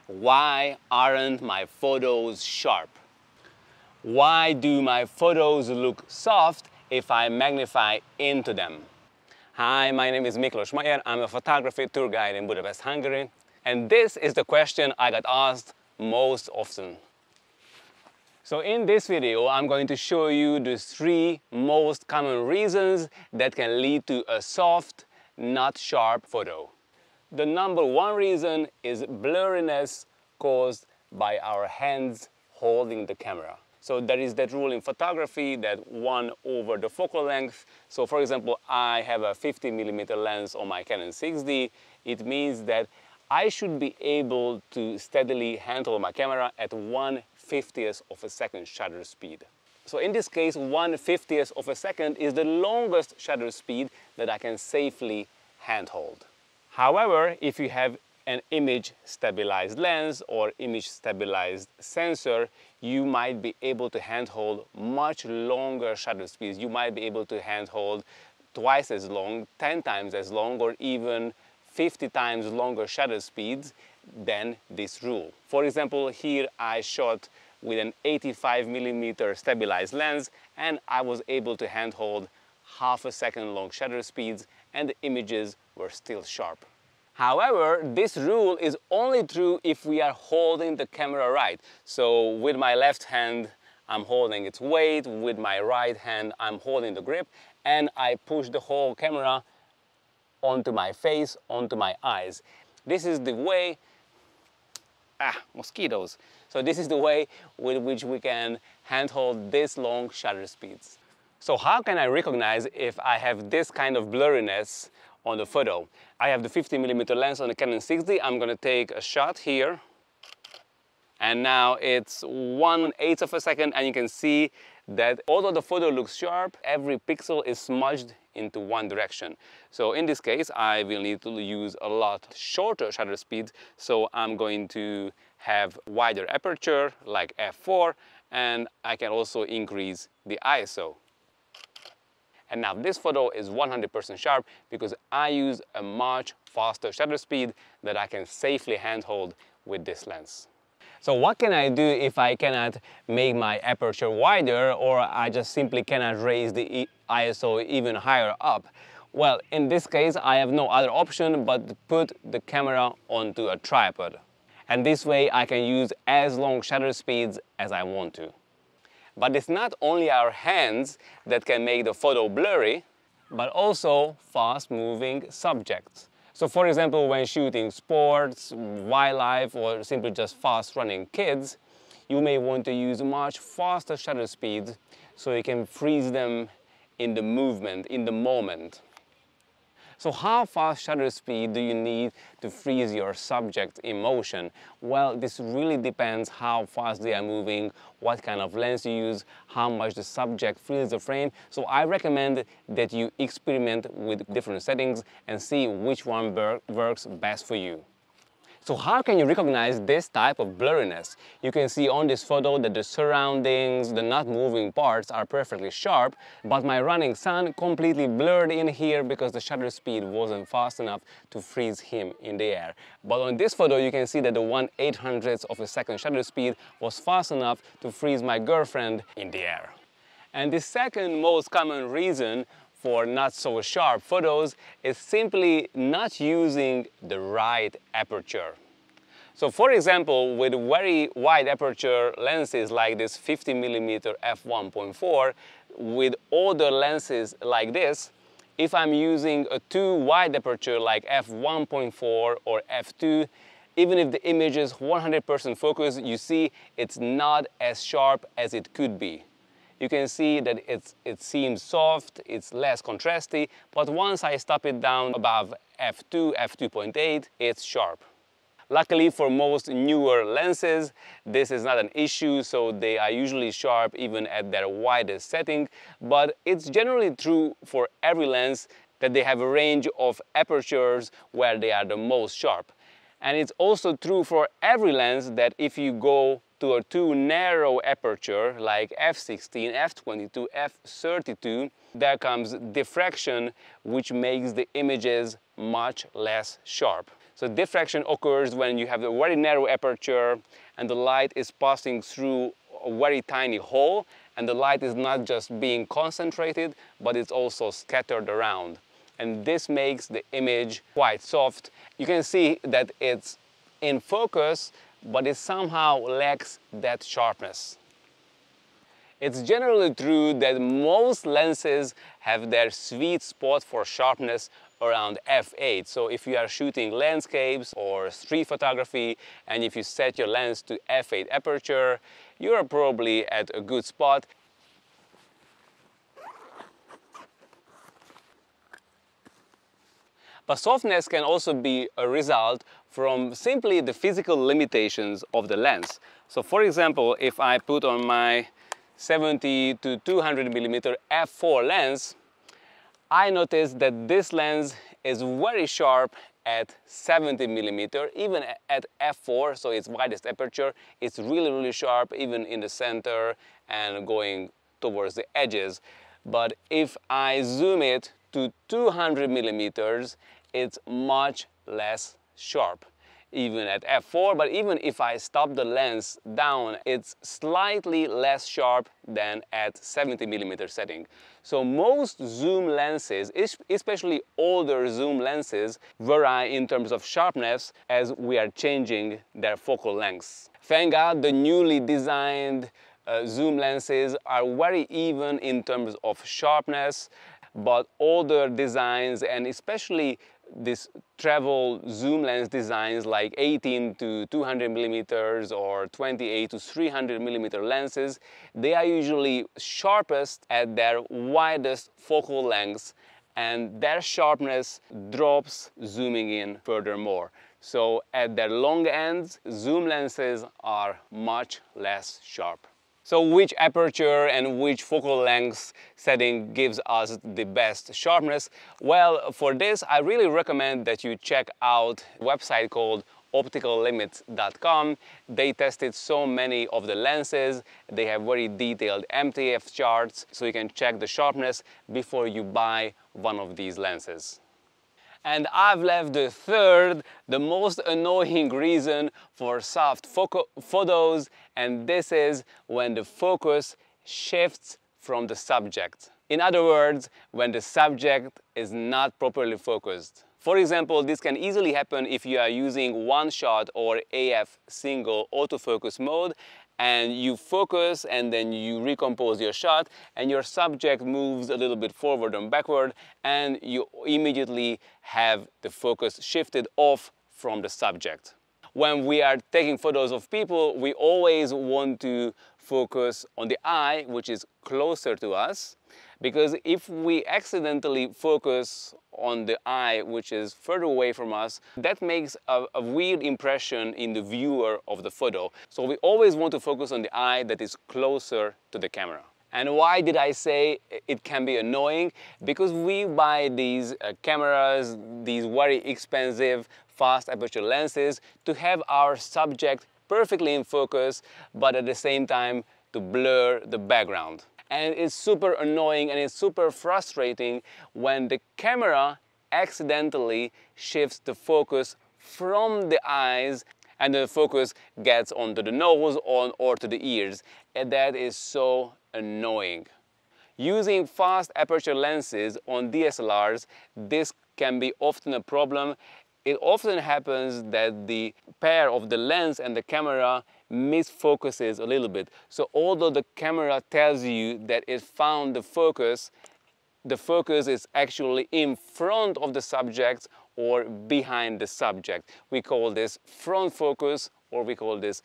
Why aren't my photos sharp? Why do my photos look soft if I magnify into them? Hi, my name is Miklos Mayer. I'm a photography tour guide in Budapest, Hungary. And this is the question I got asked most often. So in this video, I'm going to show you the 3 most common reasons that can lead to a soft, not sharp photo. The number 1 reason is blurriness caused by our hands holding the camera. So there is that rule in photography that 1 over the focal length. So for example, I have a 50mm lens on my Canon 6D. It means that I should be able to steadily handle my camera at 1/50th of a second shutter speed. So in this case, 1/50th of a second is the longest shutter speed that I can safely handhold. However, if you have an image stabilized lens or image stabilized sensor, you might be able to handhold much longer shutter speeds. You might be able to handhold twice as long, 10 times as long, or even 50 times longer shutter speeds than this rule. For example, here I shot with an 85mm stabilized lens and I was able to handhold half a second long shutter speeds and the images were still sharp. However, this rule is only true if we are holding the camera right. So with my left hand, I'm holding its weight, with my right hand, I'm holding the grip, and I push the whole camera onto my face, onto my eyes. This is the way, mosquitoes. So this is the way with which we can handhold this long shutter speeds. So how can I recognize if I have this kind of blurriness on the photo? I have the 50mm lens on the Canon 6D. I'm going to take a shot here. And now it's 1/8 of a second and you can see that although the photo looks sharp, every pixel is smudged into one direction. So in this case, I will need to use a lot shorter shutter speeds. So I'm going to have wider aperture like f4 and I can also increase the ISO. And now this photo is 100% sharp because I use a much faster shutter speed that I can safely handhold with this lens. So what can I do if I cannot make my aperture wider or I just simply cannot raise the ISO even higher up? Well, in this case, I have no other option but to put the camera onto a tripod. And this way I can use as long shutter speeds as I want to. But it's not only our hands that can make the photo blurry, but also fast-moving subjects. So for example, when shooting sports, wildlife, or simply just fast-running kids, you may want to use much faster shutter speeds so you can freeze them in the movement, in the moment. So how fast shutter speed do you need to freeze your subject in motion? Well, this really depends how fast they are moving, what kind of lens you use, how much the subject freezes the frame. So I recommend that you experiment with different settings and see which one works best for you. So how can you recognize this type of blurriness? You can see on this photo that the surroundings, the not moving parts are perfectly sharp, but my running son completely blurred in here because the shutter speed wasn't fast enough to freeze him in the air. But on this photo you can see that the 1/800th of a second shutter speed was fast enough to freeze my girlfriend in the air. And the second most common reason for not so sharp photos is simply not using the right aperture. So for example, with very wide aperture lenses like this 50mm f1.4, with older lenses like this, if I'm using a too wide aperture like f1.4 or f2, even if the image is 100% focused, you see it's not as sharp as it could be. You can see that it seems soft, it's less contrasty, but once I stop it down above f2, f2.8, it's sharp. Luckily for most newer lenses, this is not an issue, so they are usually sharp even at their widest setting, but it's generally true for every lens that they have a range of apertures where they are the most sharp. And it's also true for every lens that if you go to a too narrow aperture like f16, f22, f32, there comes diffraction, which makes the images much less sharp. So diffraction occurs when you have a very narrow aperture and the light is passing through a very tiny hole, and the light is not just being concentrated, but it's also scattered around. And this makes the image quite soft. You can see that it's in focus, but it somehow lacks that sharpness. It's generally true that most lenses have their sweet spot for sharpness around f8. So if you are shooting landscapes or street photography, and if you set your lens to f8 aperture, you are probably at a good spot. But softness can also be a result from simply the physical limitations of the lens. So for example, if I put on my 70 to 200 millimeter f4 lens, I noticed that this lens is very sharp at 70 millimeter, even at f4, so its widest aperture. It's really sharp, even in the center and going towards the edges. But if I zoom it to 200 millimeters, it's much less sharp, even at f4. But even if I stop the lens down, it's slightly less sharp than at 70 millimeter setting. So most zoom lenses, especially older zoom lenses, vary in terms of sharpness as we are changing their focal lengths. Thank God the newly designed zoom lenses are very even in terms of sharpness, but older designs, and especially this travel zoom lens designs like 18 to 200 millimeters or 28 to 300 millimeter lenses, they are usually sharpest at their widest focal lengths, and their sharpness drops zooming in furthermore. So at their long ends, zoom lenses are much less sharp. So which aperture and which focal length setting gives us the best sharpness? Well, for this I really recommend that you check out a website called opticallimits.com. They tested so many of the lenses. They have very detailed MTF charts, so you can check the sharpness before you buy one of these lenses. And I've left the third, the most annoying reason for soft photos, and this is when the focus shifts from the subject. In other words, when the subject is not properly focused. For example, this can easily happen if you are using one-shot or AF single autofocus mode, and you focus and then you recompose your shot and your subject moves a little bit forward and backward, and you immediately have the focus shifted off from the subject. When we are taking photos of people, we always want to focus on the eye, which is closer to us, because if we accidentally focus on the eye, which is further away from us, that makes a weird impression in the viewer of the photo. So we always want to focus on the eye that is closer to the camera. And why did I say it can be annoying? Because we buy these cameras, these very expensive fast aperture lenses, to have our subject perfectly in focus, but at the same time to blur the background. And it's super annoying and it's super frustrating when the camera accidentally shifts the focus from the eyes and the focus gets onto the nose or to the ears. And that is so annoying. Using fast aperture lenses on DSLRs, this can be often a problem. It often happens that the pair of the lens and the camera misfocuses a little bit. So although the camera tells you that it found the focus is actually in front of the subject or behind the subject. We call this front focus, or we call this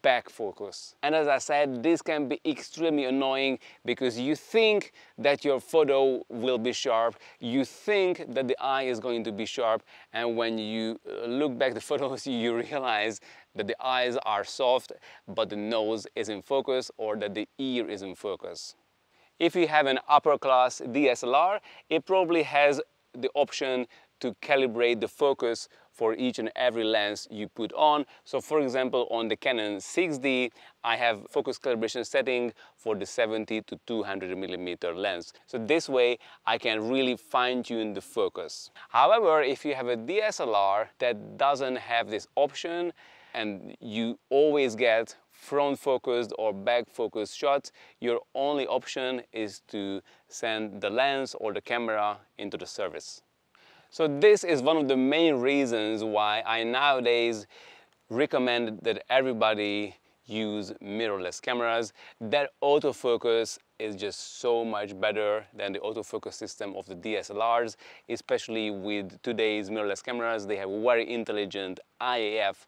back focus. And as I said, this can be extremely annoying because you think that your photo will be sharp, you think that the eye is going to be sharp, and when you look back the photos, you realize that the eyes are soft, but the nose is in focus, or that the ear is in focus. If you have an upper class DSLR, it probably has the option to calibrate the focus for each and every lens you put on. So for example, on the Canon 6D, I have focus calibration setting for the 70 to 200 millimeter lens. So this way I can really fine-tune the focus. However, if you have a DSLR that doesn't have this option and you always get front focused or back focused shots, your only option is to send the lens or the camera into the service. So this is one of the main reasons why I nowadays recommend that everybody use mirrorless cameras. That autofocus is just so much better than the autofocus system of the DSLRs, especially with today's mirrorless cameras. They have very intelligent IAF,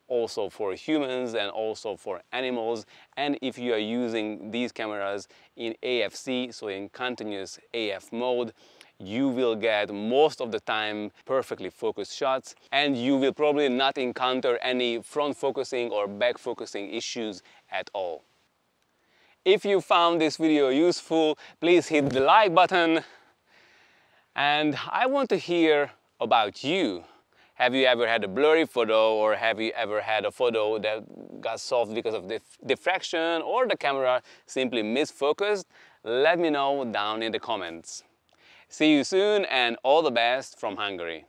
also for humans and also for animals. And if you are using these cameras in AFC, so in continuous AF mode, you will get most of the time perfectly focused shots, and you will probably not encounter any front focusing or back focusing issues at all. If you found this video useful, please hit the like button. And I want to hear about you. Have you ever had a blurry photo, or have you ever had a photo that got solved because of diffraction, or the camera simply misfocused? Let me know down in the comments. See you soon, and all the best from Hungary.